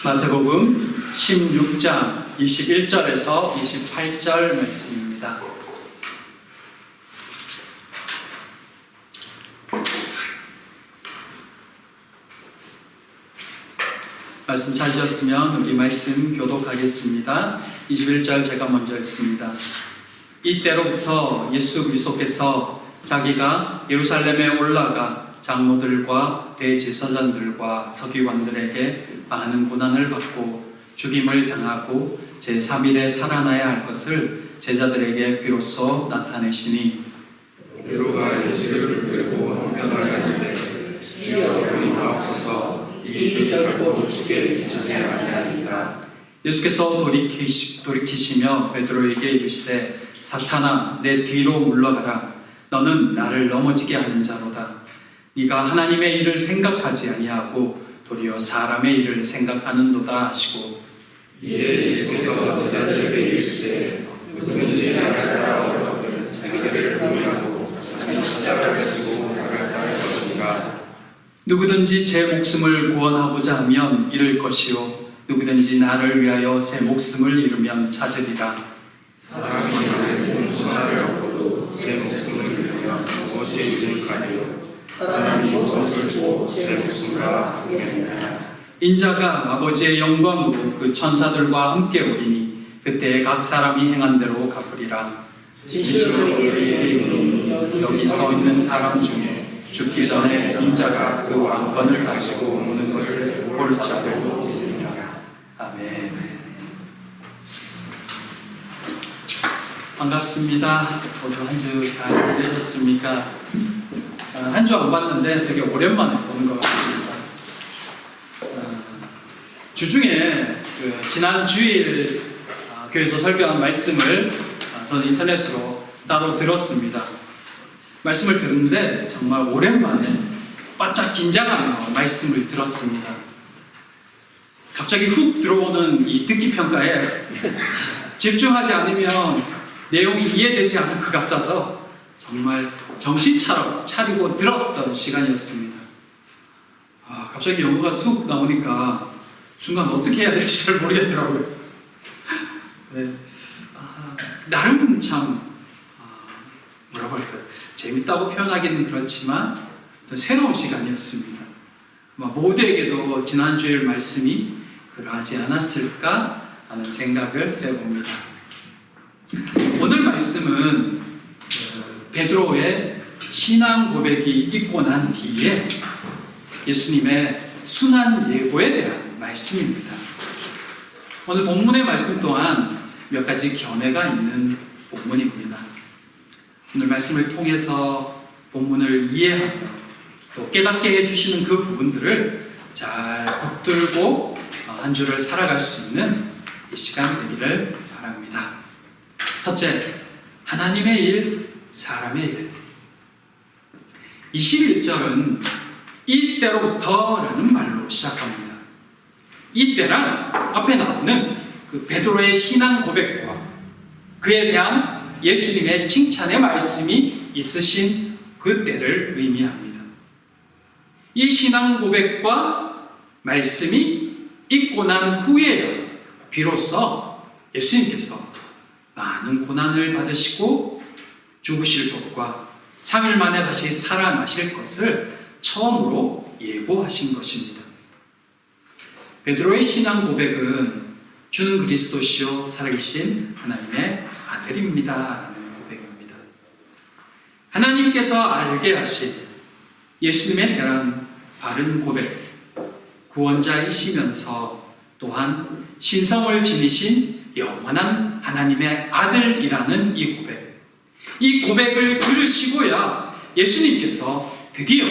마태복음 16장 21절에서 28절 말씀입니다. 말씀 찾으셨으면 우리 말씀 교독하겠습니다. 21절 제가 먼저 읽습니다. 이때로부터 예수 그리스도께서 자기가 예루살렘에 올라가 장로들과 대제사장들과 서기관들에게 많은 고난을 받고 죽임을 당하고 제3일에 살아나야 할 것을 제자들에게 비로소 나타내시니 베드로가 예수를 들고 한편하였는데 주여 돌이카옵소서 이 일이 결코 주께 미치지 아니하리이다. 예수께서 돌이키시며 베드로에게 이르시되 사탄아 내 뒤로 물러가라 너는 나를 넘어지게 하는 자로다. 네가 하나님의 일을 생각하지 아니하고 도리어 사람의 일을 생각하는도다 하시고 이에 예수께서 제자들에게 이르시되 누구든지 나를 따라오려거든 자기를 부인하고 자기 십자가를 지고 나를 따를 것인가. 누구든지 제 목숨을 구원하고자 하면 잃을 것이요 누구든지 나를 위하여 제 목숨을 잃으면 찾으리라. 사람이 많은 천하를 얻고도 제 목숨을 잃으면 무엇이 유익하리요. 사람이 무엇을 주고 제 목숨을 아끼겠느냐. 인자가 아버지의 영광으로 그 천사들과 함께 오리니 그때 각 사람이 행한 대로 갚으리라. 진실로 이르노니 여기 서 있는 사람 중에 죽기 전에 인자가 그 왕권을 가지고 오는 것을 볼 자들도 있으리라. 아멘. 반갑습니다. 모두 한 주 잘 지내셨습니까? 한 주 안 봤는데 되게 오랜만에 보는 것 같습니다. 주중에 지난 주일 교회에서 설교한 말씀을 저는 인터넷으로 따로 들었습니다. 말씀을 듣는데 정말 오랜만에 바짝 긴장하며 말씀을 들었습니다. 갑자기 훅 들어오는 이 듣기 평가에 집중하지 않으면 내용이 이해되지 않을 것 같아서 정말 정신 차리고 들었던 시간이었습니다. 갑자기 영어가 툭 나오니까 순간 어떻게 해야 될지 잘 모르겠더라고요. 네. 나름 참 뭐라고 할까요? 재밌다고 표현하기는 그렇지만 또 새로운 시간이었습니다. 모두에게도 지난주일 말씀이 그러하지 않았을까 하는 생각을 해봅니다. 오늘 말씀은 베드로의 신앙 고백이 있고 난 뒤에 예수님의 순환 예고에 대한 말씀입니다. 오늘 본문의 말씀 또한 몇 가지 견해가 있는 본문입니다. 오늘 말씀을 통해서 본문을 이해하며 또 깨닫게 해주시는 그 부분들을 잘 붙들고 한 주를 살아갈 수 있는 이 시간 되기를 바랍니다. 첫째, 하나님의 일, 사람의 일. 21절은 이때로부터라는 말로 시작합니다. 이때란 앞에 나오는 그 베드로의 신앙 고백과 그에 대한 예수님의 칭찬의 말씀이 있으신 그 때를 의미합니다. 이 신앙 고백과 말씀이 있고 난 후에야 비로소 예수님께서 많은 고난을 받으시고 죽으실 것과 3일 만에 다시 살아나실 것을 처음으로 예고하신 것입니다. 베드로의 신앙 고백은 주는 그리스도시요 살아계신 하나님의 아들입니다 라는 고백입니다. 하나님께서 알게 하신 예수님에 대한 바른 고백, 구원자이시면서 또한 신성을 지니신 영원한 하나님의 아들이라는 이 고백, 이 고백을 들으시고야 예수님께서 드디어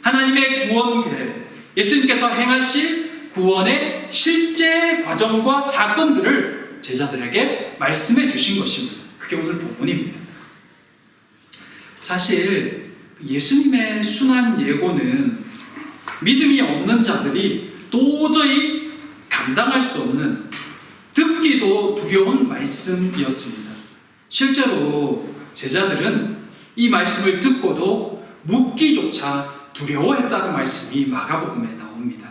하나님의 구원 계획, 예수님께서 행하실 구원의 실제 과정과 사건들을 제자들에게 말씀해 주신 것입니다. 그게 오늘 본문입니다. 사실 예수님의 순환 예고는 믿음이 없는 자들이 도저히 감당할 수 없는 듣기도 두려운 말씀이었습니다. 실제로 제자들은 이 말씀을 듣고도 묻기조차 두려워했다는 말씀이 마가복음에 나옵니다.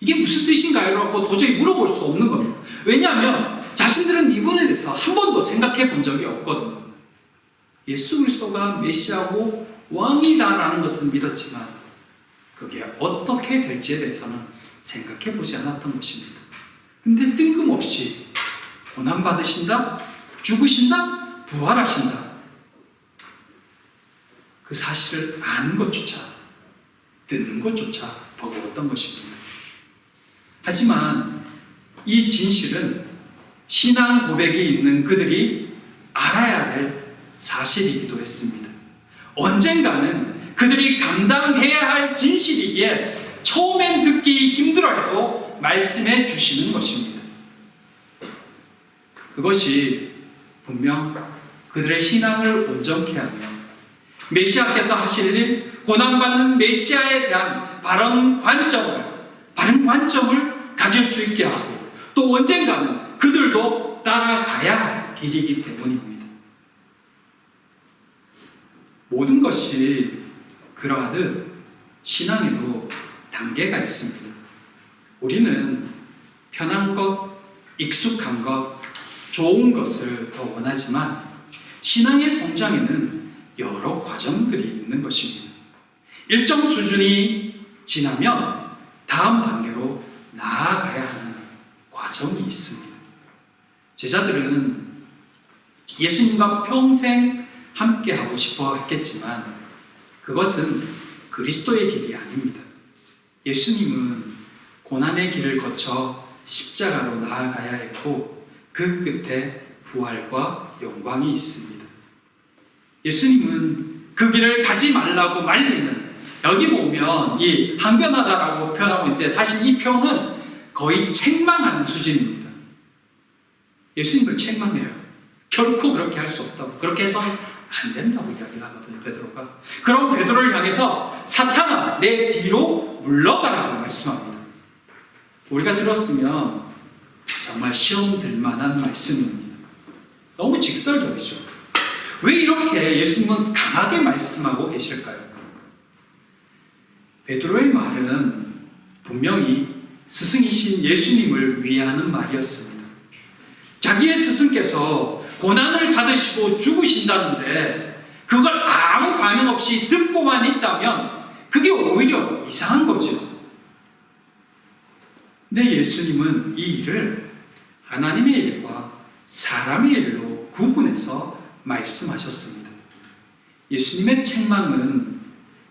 이게 무슨 뜻인가요? 라고 도저히 물어볼 수 없는 겁니다. 왜냐하면 자신들은 이 부분에 대해서 한 번도 생각해 본 적이 없거든요. 예수 그리스도가 메시아고 왕이다라는 것은 믿었지만 그게 어떻게 될지에 대해서는 생각해 보지 않았던 것입니다. 근데 뜬금없이 고난받으신다, 죽으신다, 부활하신다. 그 사실을 아는 것조차, 듣는 것조차 버거웠던 것입니다. 하지만 이 진실은 신앙 고백이 있는 그들이 알아야 될 사실이기도 했습니다. 언젠가는 그들이 감당해야 할 진실이기에 처음엔 듣기 힘들어해도 말씀해 주시는 것입니다. 그것이 분명 그들의 신앙을 온전케 하며 메시아께서 하실 일, 고난받는 메시아에 대한 바른 관점을 가질 수 있게 하고 또 언젠가는 그들도 따라가야 할 길이기 때문입니다. 모든 것이 그러하듯 신앙에도 단계가 있습니다. 우리는 편한 것, 익숙한 것, 좋은 것을 더 원하지만 신앙의 성장에는 여러 과정들이 있는 것입니다. 일정 수준이 지나면 다음 단계로 나아가야 하는 과정이 있습니다. 제자들은 예수님과 평생 함께 하고 싶어 했겠지만 그것은 그리스도의 길이 아닙니다. 예수님은 고난의 길을 거쳐 십자가로 나아가야 했고 그 끝에 부활과 영광이 있습니다. 예수님은 그 길을 가지 말라고 말리는, 여기 보면 이 항변하다라고 표현하고 있는데 사실 이 표현은 거의 책망하는 수준입니다. 예수님을 책망해요. 결코 그렇게 할 수 없다고, 그렇게 해서는 안 된다고 이야기를 하거든요, 베드로가. 그럼 베드로를 향해서 사탄아 내 뒤로 물러가라고 말씀합니다. 우리가 들었으면 정말 시험 들 만한 말씀입니다. 너무 직설적이죠. 왜 이렇게 예수님은 강하게 말씀하고 계실까요? 베드로의 말은 분명히 스승이신 예수님을 위하는 말이었습니다. 자기의 스승께서 고난을 받으시고 죽으신다는데 그걸 아무 반응 없이 듣고만 있다면 그게 오히려 이상한 거죠. 근데 예수님은 이 일을 하나님의 일과 사람의 일로 구분해서 말씀하셨습니다. 예수님의 책망은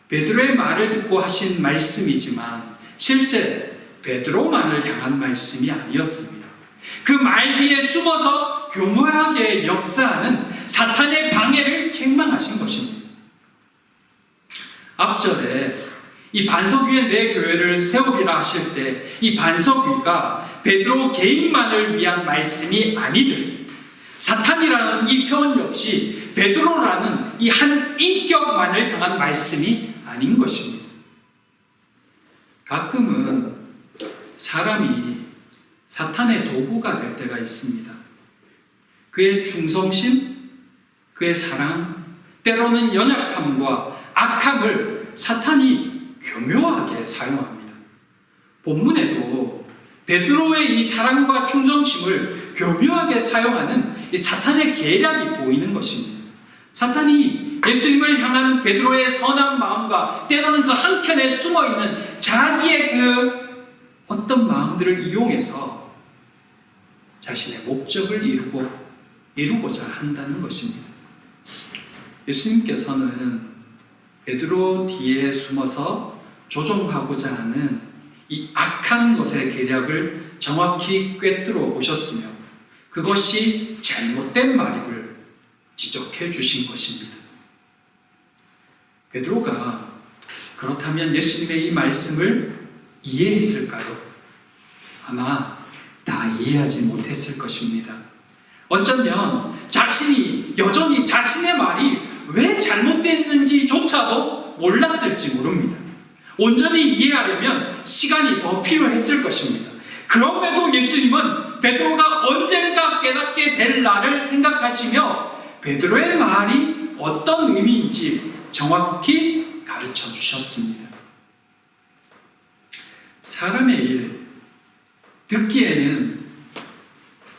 베드로의 말을 듣고 하신 말씀이지만 실제 베드로만을 향한 말씀이 아니었습니다. 그 말 뒤에 숨어서 교묘하게 역사하는 사탄의 방해를 책망하신 것입니다. 앞절에 이 반석 위에 내 교회를 세우리라 하실 때 이 반석 위가 베드로 개인만을 위한 말씀이 아니듯 사탄이라는 이 표현 역시 베드로라는 이 한 인격만을 향한 말씀이 아닌 것입니다. 가끔은 사람이 사탄의 도구가 될 때가 있습니다. 그의 충성심, 그의 사랑, 때로는 연약함과 악함을 사탄이 교묘하게 사용합니다. 본문에도 베드로의 이 사랑과 충성심을 교묘하게 사용하는 이 사탄의 계략이 보이는 것입니다. 사탄이 예수님을 향한 베드로의 선한 마음과 때로는 그 한켠에 숨어있는 자기의 그 어떤 마음들을 이용해서 자신의 목적을 이루고자 한다는 것입니다. 예수님께서는 베드로 뒤에 숨어서 조종하고자 하는 이 악한 것의 계략을 정확히 꿰뚫어 보셨으며 그것이 잘못된 말임을 지적해 주신 것입니다. 베드로가 그렇다면 예수님의 이 말씀을 이해했을까요? 아마 다 이해하지 못했을 것입니다. 어쩌면 자신이 여전히 자신의 말이 왜 잘못됐는지조차도 몰랐을지 모릅니다. 온전히 이해하려면 시간이 더 필요했을 것입니다. 그럼에도 예수님은 베드로가 언젠가 깨닫게 될 날을 생각하시며 베드로의 말이 어떤 의미인지 정확히 가르쳐 주셨습니다. 사람의 일, 듣기에는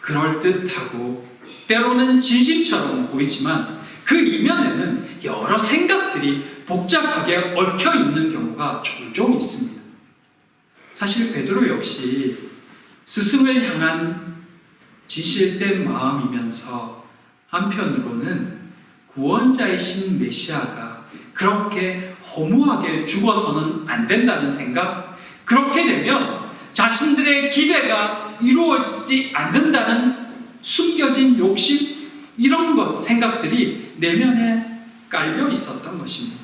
그럴듯하고 때로는 진심처럼 보이지만 그 이면에는 여러 생각들이 복잡하게 얽혀 있는 경우가 종종 있습니다. 사실 베드로 역시 스승을 향한 진실된 마음이면서 한편으로는 구원자이신 메시아가 그렇게 허무하게 죽어서는 안 된다는 생각, 그렇게 되면 자신들의 기대가 이루어지지 않는다는 숨겨진 욕심, 이런 생각들이 내면에 깔려 있었던 것입니다.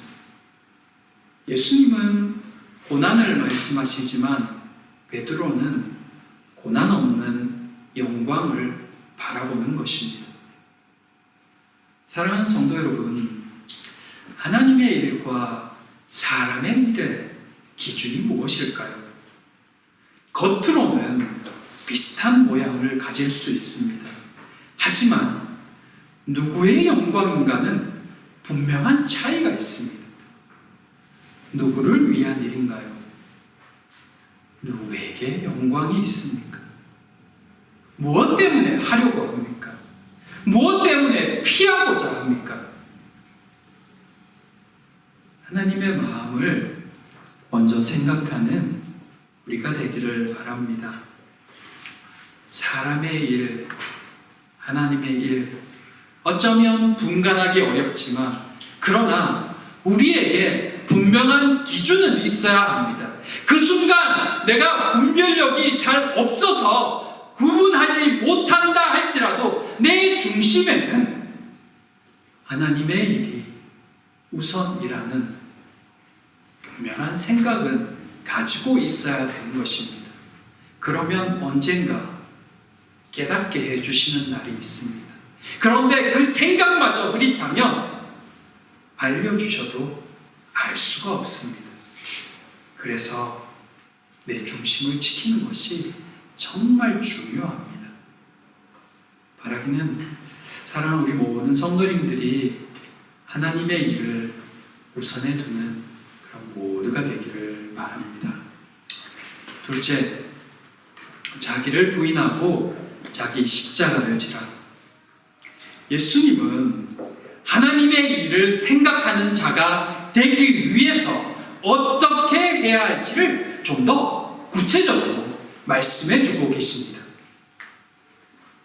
예수님은 고난을 말씀하시지만 베드로는 고난 없는 영광을 바라보는 것입니다. 사랑하는 성도 여러분, 하나님의 일과 사람의 일의 기준이 무엇일까요? 겉으로는 비슷한 모양을 가질 수 있습니다. 하지만 누구의 영광인가는 분명한 차이가 있습니다. 누구를 위한 일인가요? 누구에게 영광이 있습니까? 무엇 때문에 하려고 합니까? 무엇 때문에 피하고자 합니까? 하나님의 마음을 먼저 생각하는 우리가 되기를 바랍니다. 사람의 일, 하나님의 일, 어쩌면 분간하기 어렵지만 그러나 우리에게 분명한 기준은 있어야 합니다. 그 순간 내가 분별력이 잘 없어서 구분하지 못한다 할지라도 내 중심에는 하나님의 일이 우선이라는 분명한 생각은 가지고 있어야 되는 것입니다. 그러면 언젠가 깨닫게 해주시는 날이 있습니다. 그런데 그 생각마저 흐릿하면 알려주셔도 알 수가 없습니다. 그래서 내 중심을 지키는 것이 정말 중요합니다. 바라기는 사랑하는 우리 모든 성도님들이 하나님의 일을 우선에 두는 그런 모두가 되기를 바랍니다. 둘째, 자기를 부인하고 자기 십자가를 지라. 예수님은 하나님의 일을 생각하는 자가 되기 위해서 어떻게 해야 할지를 좀 더 구체적으로 말씀해 주고 계십니다.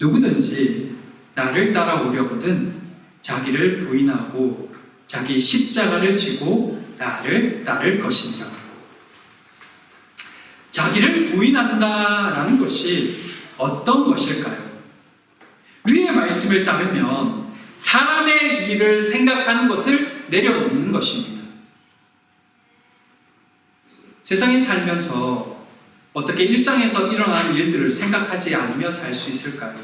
누구든지 나를 따라오려거든 자기를 부인하고 자기 십자가를 지고 나를 따를 것이니라. 자기를 부인한다라는 것이 어떤 것일까요? 위의 말씀을 따르면 사람의 일을 생각하는 것을 내려놓는 것입니다. 세상에 살면서 어떻게 일상에서 일어나는 일들을 생각하지 않으며 살 수 있을까요?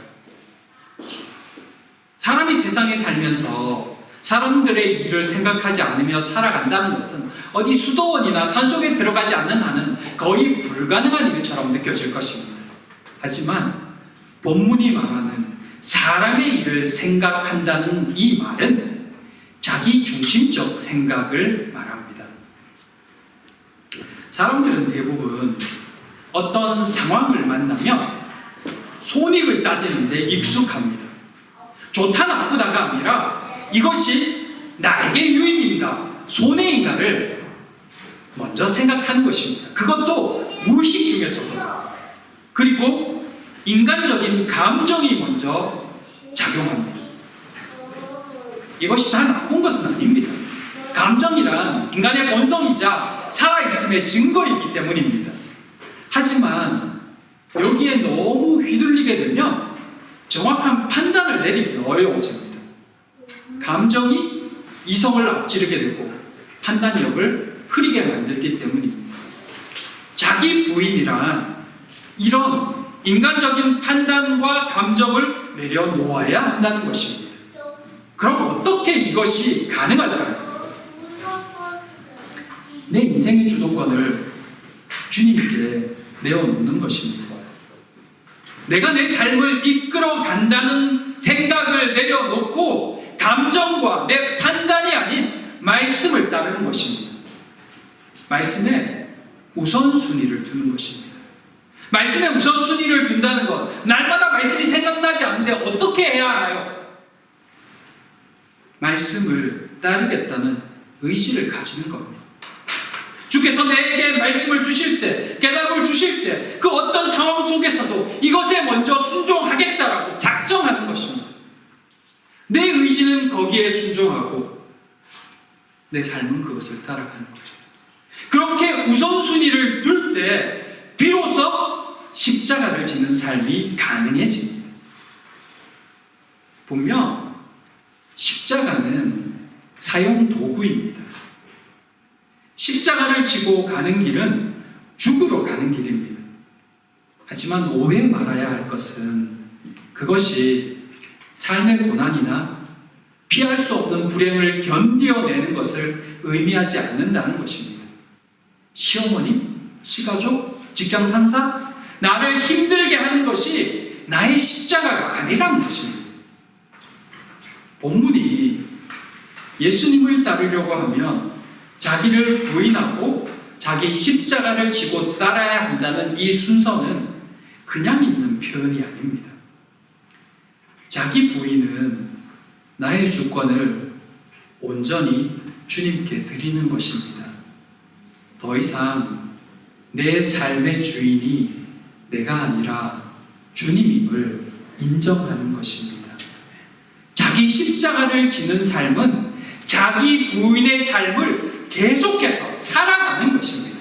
사람이 세상에 살면서 사람들의 일을 생각하지 않으며 살아간다는 것은 어디 수도원이나 산속에 들어가지 않는 한은 거의 불가능한 일처럼 느껴질 것입니다. 하지만 본문이 말하는 사람의 일을 생각한다는 이 말은 자기 중심적 생각을 말합니다. 사람들은 대부분 어떤 상황을 만나면 손익을 따지는데 익숙합니다. 좋다 나쁘다가 아니라 이것이 나에게 유익인가 손해인가를 먼저 생각하는 것입니다. 그것도 무의식 중에서도. 그리고 인간적인 감정이 먼저 작용합니다. 이것이 다 나쁜 것은 아닙니다. 감정이란 인간의 본성이자 살아있음의 증거이기 때문입니다. 하지만 여기에 너무 휘둘리게 되면 정확한 판단을 내리기 어려워집니다. 감정이 이성을 앞지르게 되고 판단력을 흐리게 만들기 때문입니다. 자기 부인이란 이런 인간적인 판단과 감정을 내려놓아야 한다는 것입니다. 그럼 어떻게 이것이 가능할까요? 내 인생의 주도권을 주님께 내어놓는 것입니다. 내가 내 삶을 이끌어 간다는 생각을 내려놓고 감정과 내 판단이 아닌 말씀을 따르는 것입니다. 말씀에 우선순위를 두는 것입니다. 말씀에 우선순위를 둔다는 것, 날마다 말씀이 생각나지 않는데 어떻게 해야 하나요? 말씀을 따르겠다는 의지를 가지는 겁니다. 주께서 내게 말씀을 주실 때, 깨달음을 주실 때, 그 어떤 상황 속에서도 이것에 먼저 순종하겠다라고 작정하는 것입니다. 내 의지는 거기에 순종하고 내 삶은 그것을 따라가는 거죠. 그렇게 우선순위를 둘 때 비로소 십자가를 지는 삶이 가능해집니다. 분명 십자가는 사용 도구입니다. 십자가를 지고 가는 길은 죽으러 가는 길입니다. 하지만 오해 말아야 할 것은 그것이 삶의 고난이나 피할 수 없는 불행을 견뎌내는 것을 의미하지 않는다는 것입니다. 시어머니, 시가족, 직장 상사, 나를 힘들게 하는 것이 나의 십자가가 아니라는 것입니다. 본문이 예수님을 따르려고 하면 자기를 부인하고 자기 십자가를 지고 따라야 한다는 이 순서는 그냥 있는 표현이 아닙니다. 자기 부인은 나의 주권을 온전히 주님께 드리는 것입니다. 더 이상 내 삶의 주인이 내가 아니라 주님임을 인정하는 것입니다. 자기 십자가를 지는 삶은 자기 부인의 삶을 계속해서 살아가는 것입니다.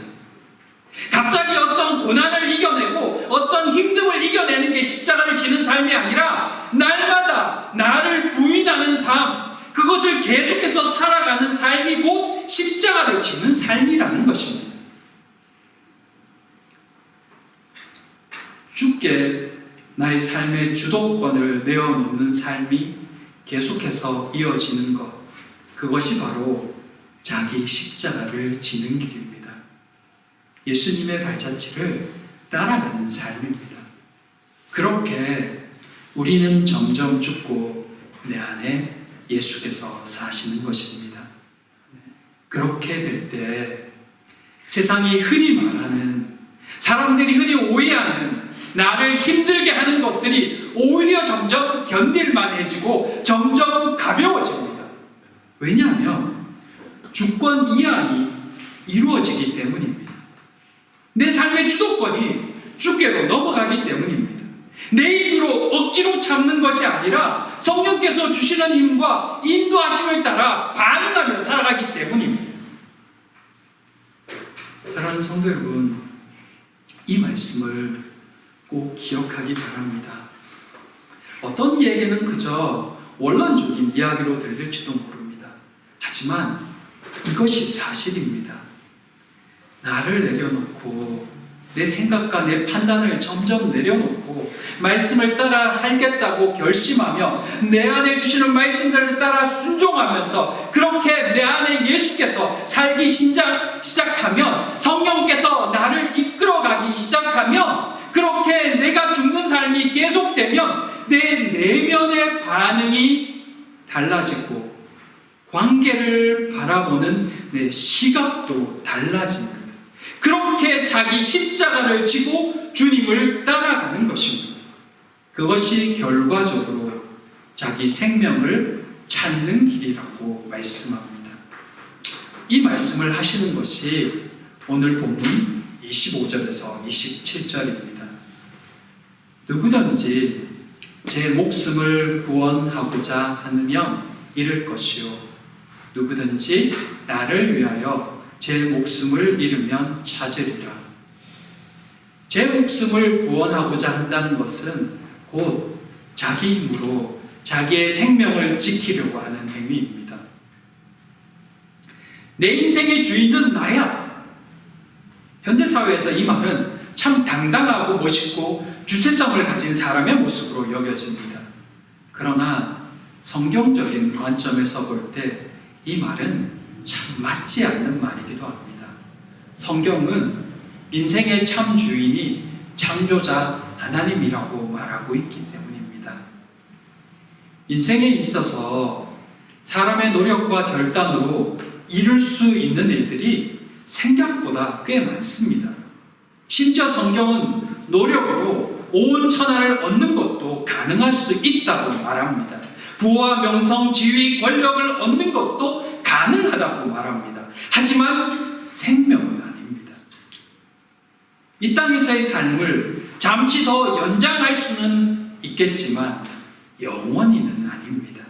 갑자기 어떤 고난을 이겨내고 어떤 힘듦을 이겨내는 게 십자가를 지는 삶이 아니라 날마다 나를 부인하는 삶, 그것을 계속해서 살아가는 삶이 곧 십자가를 지는 삶이라는 것입니다. 주께 나의 삶의 주도권을 내어놓는 삶이 계속해서 이어지는 것, 그것이 바로 자기 십자가를 지는 길입니다. 예수님의 발자취를 따라가는 삶입니다. 그렇게 우리는 점점 죽고 내 안에 예수께서 사시는 것입니다. 그렇게 될 때 세상이 흔히 말하는, 사람들이 흔히 오해하는 나를 힘들게 하는 것들이 오히려 점점 견딜만해지고 점점 가벼워집니다. 왜냐하면 주권 이안이 이루어지기 때문입니다. 내 삶의 주도권이 주께로 넘어가기 때문입니다. 내 힘으로 억지로 참는 것이 아니라 성령께서 주시는 힘과 인도하심을 따라 반응하며 살아가기 때문입니다. 사랑하는 성도 여러분, 이 말씀을 꼭 기억하기 바랍니다. 어떤 이에게는 그저 원론적인 이야기로 들릴지도 모릅니다. 하지만 이것이 사실입니다. 나를 내려놓고 내 생각과 내 판단을 점점 내려놓고 말씀을 따라 살겠다고 결심하며 내 안에 주시는 말씀들을 따라 순종하면서 그렇게 내 안에 예수께서 살기 시작하면, 성령께서 나를 이끌어가기 시작하면, 그렇게 내가 죽는 삶이 계속되면 내 내면의 반응이 달라지고 관계를 바라보는 내 시각도 달라집니다. 그렇게 자기 십자가를 지고 주님을 따라가는 것입니다. 그것이 결과적으로 자기 생명을 찾는 길이라고 말씀합니다. 이 말씀을 하시는 것이 오늘 본문 25절에서 27절입니다. 누구든지 제 목숨을 구원하고자 하면 잃을 것이요, 누구든지 나를 위하여 제 목숨을 잃으면 찾으리라. 제 목숨을 구원하고자 한다는 것은 곧 자기 힘으로 자기의 생명을 지키려고 하는 행위입니다. 내 인생의 주인은 나야. 현대사회에서 이 말은 참 당당하고 멋있고 주체성을 가진 사람의 모습으로 여겨집니다. 그러나 성경적인 관점에서 볼 때 이 말은 참 맞지 않는 말이기도 합니다. 성경은 인생의 참 주인이 창조자 하나님이라고 말하고 있기 때문입니다. 인생에 있어서 사람의 노력과 결단으로 이룰 수 있는 일들이 생각보다 꽤 많습니다. 심지어 성경은 노력으로 온 천하를 얻는 것도 가능할 수 있다고 말합니다. 부와 명성, 지위, 권력을 얻는 것도 가능하다고 말합니다. 하지만 생명은 아닙니다. 이 땅에서의 삶을 잠시 더 연장할 수는 있겠지만 영원히는 아닙니다.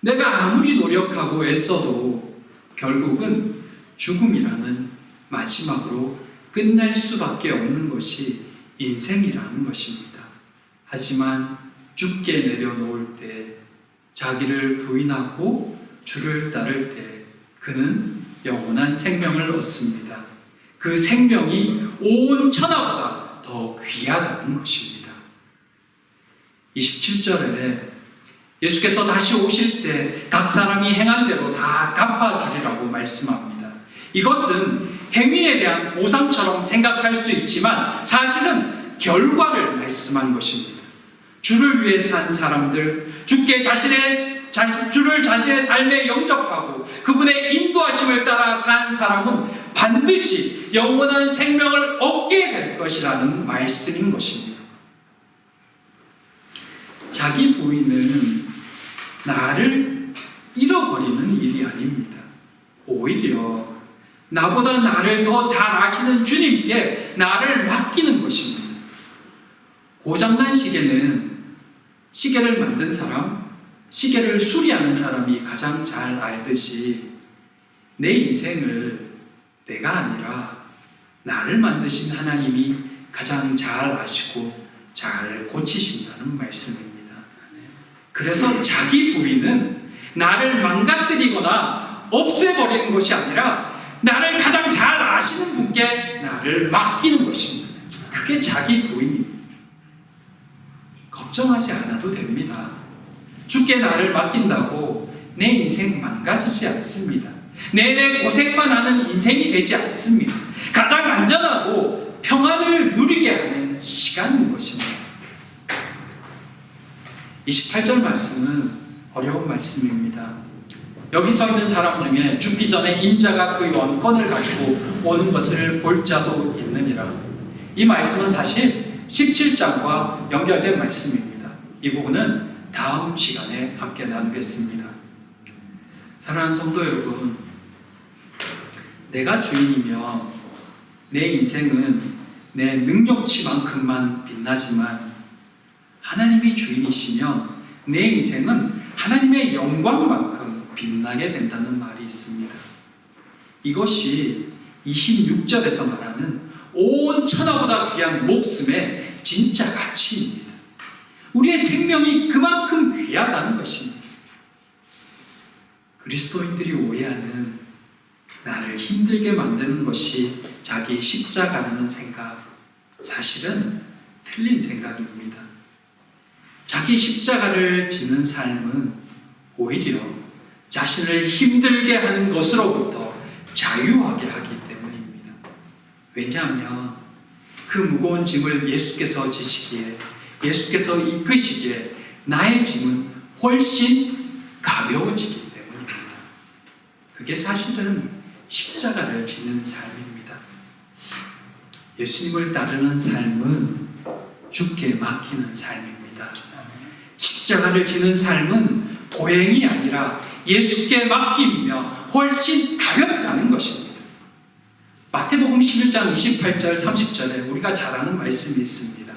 내가 아무리 노력하고 애써도 결국은 죽음이라는 마지막으로 끝날 수밖에 없는 것이 인생이라는 것입니다. 하지만 죽게 내려놓을 때, 자기를 부인하고 주를 따를 때 그는 영원한 생명을 얻습니다. 그 생명이 온 천하보다 더 귀하다는 것입니다. 27절에 예수께서 다시 오실 때 각 사람이 행한 대로 다 갚아주리라고 말씀합니다. 이것은 행위에 대한 보상처럼 생각할 수 있지만 사실은 결과를 말씀한 것입니다. 주를 위해 산 사람들, 주를 자신의 삶에 영접하고 그분의 인도하심을 따라 산 사람은 반드시 영원한 생명을 얻게 될 것이라는 말씀인 것입니다. 자기 부인은 나를 잃어버리는 일이 아닙니다. 오히려 나보다 나를 더 잘 아시는 주님께 나를 맡기는 것입니다. 고장난 시계는 시계를 만든 사람, 시계를 수리하는 사람이 가장 잘 알듯이 내 인생을 내가 아니라 나를 만드신 하나님이 가장 잘 아시고 잘 고치신다는 말씀입니다. 그래서 자기 부인은 나를 망가뜨리거나 없애버리는 것이 아니라 나를 가장 잘 아시는 분께 나를 맡기는 것입니다. 그게 자기 부인입니다. 걱정하지 않아도 됩니다. 주께 나를 맡긴다고 내 인생 망가지지 않습니다. 내내 고생만 하는 인생이 되지 않습니다. 가장 안전하고 평안을 누리게 하는 시간인 것입니다. 28절 말씀은 어려운 말씀입니다. 여기 서 있는 사람 중에 죽기 전에 인자가 그 원권을 가지고 오는 것을 볼 자도 있느니라. 이 말씀은 사실 17장과 연결된 말씀입니다. 이 부분은 다음 시간에 함께 나누겠습니다. 사랑하는 성도 여러분, 내가 주인이며 내 인생은 내 능력치만큼만 빛나지만 하나님이 주인이시면 내 인생은 하나님의 영광만큼 빛나게 된다는 말이 있습니다. 이것이 26절에서 말하는 온 천하보다 귀한 목숨의 진짜 가치입니다. 우리의 생명이 그만큼 귀하다는 것입니다. 그리스도인들이 오해하는 나를 힘들게 만드는 것이 자기 십자가라는 생각, 사실은 틀린 생각입니다. 자기 십자가를 지는 삶은 오히려 자신을 힘들게 하는 것으로부터 자유하게 하기 때문입니다. 왜냐하면 그 무거운 짐을 예수께서 지시기에, 예수께서 이끄시기에 나의 짐은 훨씬 가벼워지기 때문입니다. 그게 사실은 십자가를 지는 삶입니다. 예수님을 따르는 삶은 주께 맡기는 삶입니다. 십자가를 지는 삶은 보행이 아니라 예수께 맡김이며 훨씬 가볍다는 것입니다. 마태복음 11장 28절 30절에 우리가 잘 아는 말씀이 있습니다.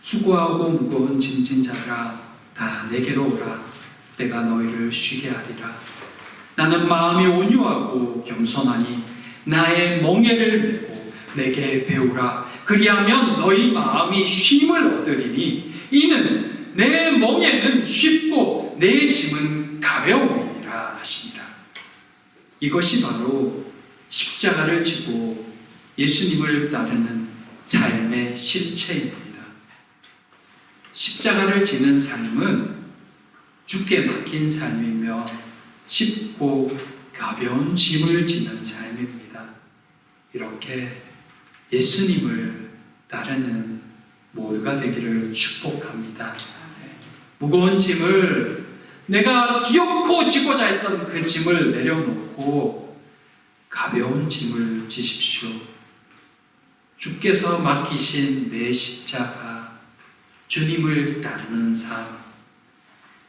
수고하고 무거운 짐진 자들아 다 내게로 오라. 내가 너희를 쉬게 하리라. 나는 마음이 온유하고 겸손하니 나의 멍에를 메고 내게 배우라. 그리하면 너희 마음이 쉼을 얻으리니 이는 내 멍에는 쉽고 내 짐은 가벼움이라 하시니라. 이것이 바로 십자가를 지고 예수님을 따르는 삶의 실체입니다. 십자가를 지는 삶은 주께 맡긴 삶이며 쉽고 가벼운 짐을 지는 삶입니다. 이렇게 예수님을 따르는 모두가 되기를 축복합니다. 무거운 짐을 내가 기어코 지고자 했던 그 짐을 내려놓고 가벼운 짐을 지십시오. 주께서 맡기신 내 십자가, 주님을 따르는 삶,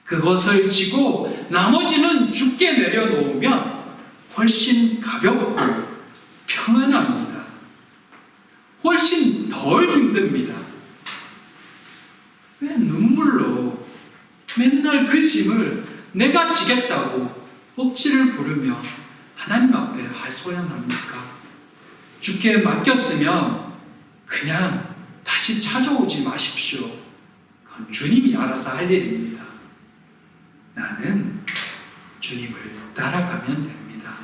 그것을 지고 나머지는 주께 내려놓으면 훨씬 가볍고 평안합니다. 훨씬 덜 힘듭니다. 왜 눈물로 맨날 그 짐을 내가 지겠다고 억지를 부르며 하나님 앞에 하소연합니까? 주께 맡겼으면 그냥 다시 찾아오지 마십시오. 그건 주님이 알아서 할 일입니다. 나는 주님을 따라가면 됩니다.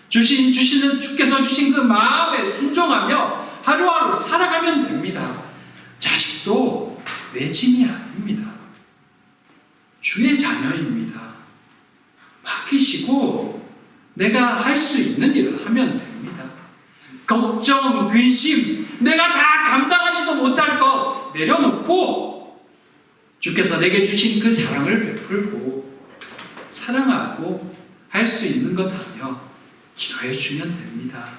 주시는 주께서 주신 그 마음에 순종하며 하루하루 살아가면 됩니다. 자식도 내 짐이 아닙니다. 주의 자녀입니다. 맡기시고 내가 할 수 있는 일을 하면 됩니다. 걱정, 근심, 내가 다 감당하지도 못할 것 내려놓고 주께서 내게 주신 그 사랑을 베풀고 사랑하고 할 수 있는 것 하며 기도해 주면 됩니다.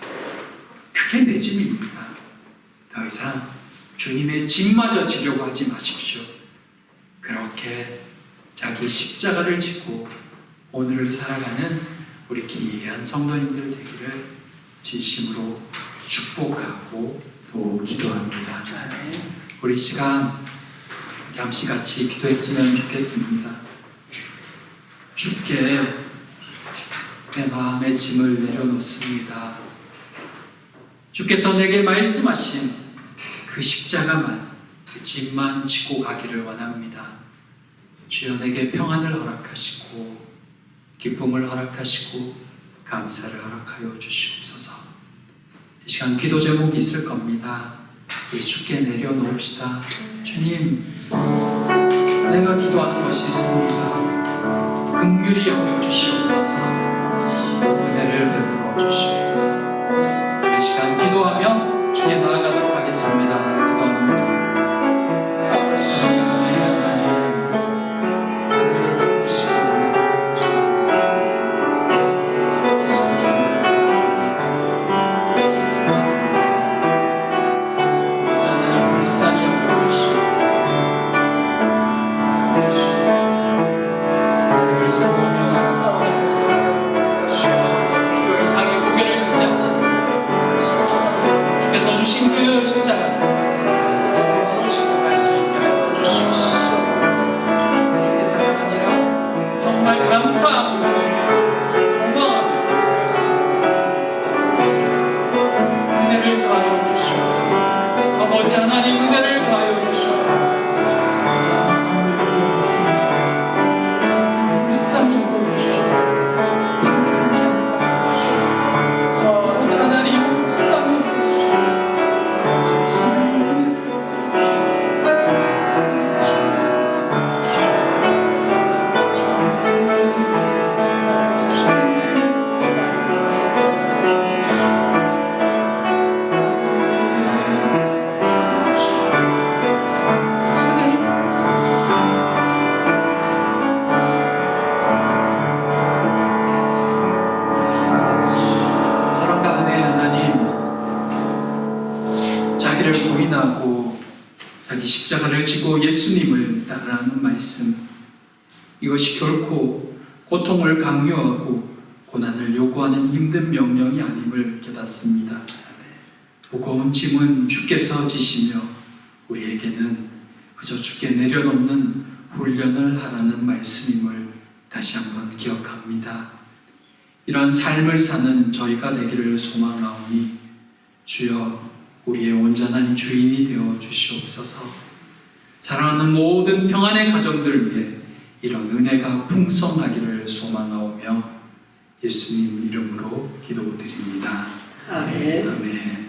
그게 내 짐입니다. 더 이상 주님의 짐마저 지려고 하지 마십시오. 그렇게 자기 십자가를 지고 오늘을 살아가는 우리 귀한 성도님들 되기를 진심으로 축복하고 또 기도합니다. 우리 시간 잠시 같이 기도했으면 좋겠습니다. 주께 내 마음의 짐을 내려놓습니다. 주께서 내게 말씀하신 그 십자가만, 그 짐만 지고 가기를 원합니다. 주여 내게 평안을 허락하시고 기쁨을 허락하시고 감사를 허락하여 주시옵소서. 이 시간 기도 제목이 있을 겁니다. 우리 주께 내려놓읍시다. 주님, 내가 기도하는 것이 있습니다. 긍휼히 여겨주시옵소서. 은혜를 베풀어 주시옵소서. 이 시간 기도하며 주께 나아가도록 하겠습니다. 기도합니다. 주신 그 십자가 지고 갈 수 있게 하여 주시옵소서. 주께 따라가니라 정말 감사하고 영광하며 은혜를 더하여 주시옵소서. 아버지 하나님 은혜를 더하여 주시옵소서. 불쌍히 보여주시옵소서. 아버지 하나님 불쌍히 부인하고 자기 십자가를 지고 예수님을 따르라는 말씀, 이것이 결코 고통을 강요하고 고난을 요구하는 힘든 명령이 아님을 깨닫습니다. 무거운 짐은 주께서 지시며 우리에게는 그저 주께 내려놓는 훈련을 하라는 말씀임을 다시 한번 기억합니다. 이런 삶을 사는 저희가 되기를 소망하오니 주여 우리의 온전한 주인이 되어 주시옵소서. 사랑하는 모든 평안의 가정들 위해 이런 은혜가 풍성하기를 소망하오며 예수님 이름으로 기도드립니다. 아멘. 아멘.